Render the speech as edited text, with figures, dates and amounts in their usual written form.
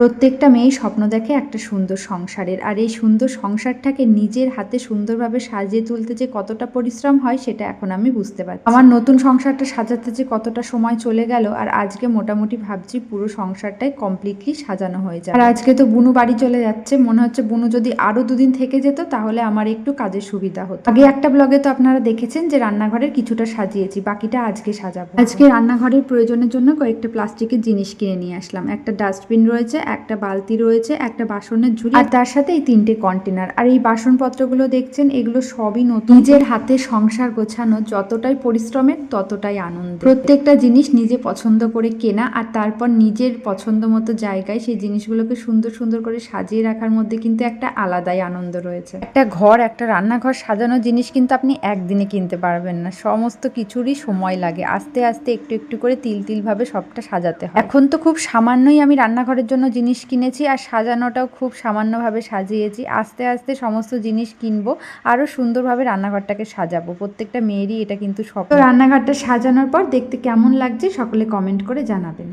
প্রত্যেকটা মেয়েই স্বপ্ন দেখে একটা সুন্দর সংসারের, আর এই সুন্দর সংসারটাকে নিজের হাতে সুন্দরভাবে সাজিয়ে তুলতে যে কতটা পরিশ্রম হয় সেটা এখন আমি বুঝতে পারছি। আমার নতুন সংসারটা সাজাতে যে কতটা সময় চলে গেল, আর আজকে মোটামুটি ভাবছি পুরো সংসারটাই কমপ্লিটলি সাজানো হয়ে যায়। আর আজকে তো বুনু বাড়ি চলে যাচ্ছে, মনে হচ্ছে বুনু যদি আরো দুদিন থেকে যেত তাহলে আমার একটু কাজের সুবিধা হতো। আগে একটা ব্লগে তো আপনারা দেখেছেন যে রান্নাঘরের কিছুটা সাজিয়েছি, বাকিটা আজকে সাজাবো। আজকে রান্নাঘরের প্রয়োজনের জন্য কয়েকটা প্লাস্টিকের জিনিস কিনে নিয়ে আসলাম। একটা ডাস্টবিন রয়েছে, একটা বালতি রয়েছে, একটা বাসনের ঝুড়ি, আর তার সাথে এই 3টে কন্টেনার। আর এই বাসনপত্রগুলো দেখছেন, এগুলো সবই নতুন। নিজের হাতে সংসার গোছানো যতটাই পরিশ্রমের ততটাই আনন্দ। প্রত্যেকটা জিনিস নিজে পছন্দ করে কেনা, আর তারপর নিজের পছন্দ মতো জায়গায় সেই জিনিসগুলোকে সুন্দর সুন্দর করে সাজিয়ে রাখার মধ্যে কিন্তু একটা আলাদাই আনন্দ রয়েছে। একটা ঘর, একটা রান্নাঘর সাজানো জিনিস কিন্তু আপনি একদিনে কিনতে পারবেন না, সমস্ত কিছুরই সময় লাগে। আস্তে আস্তে একটু একটু করে তিল তিল ভাবে সবটা সাজাতে হয়। এখন তো খুব সামান্যই আমি রান্নাঘরের জন্য জিনিস কিনেছি, আর সাজানোটাও খুব সামান্যভাবে সাজিয়েছি। আস্তে আস্তে সমস্ত জিনিস কিনবো, আরো সুন্দরভাবে রান্নাঘরটাকে সাজাবো। প্রত্যেকটা মেয়েরই এটা কিন্তু স্বপ্ন। রান্নাঘরটা সাজানোর পর দেখতে কেমন লাগছে সকলে কমেন্ট করে জানাবেন।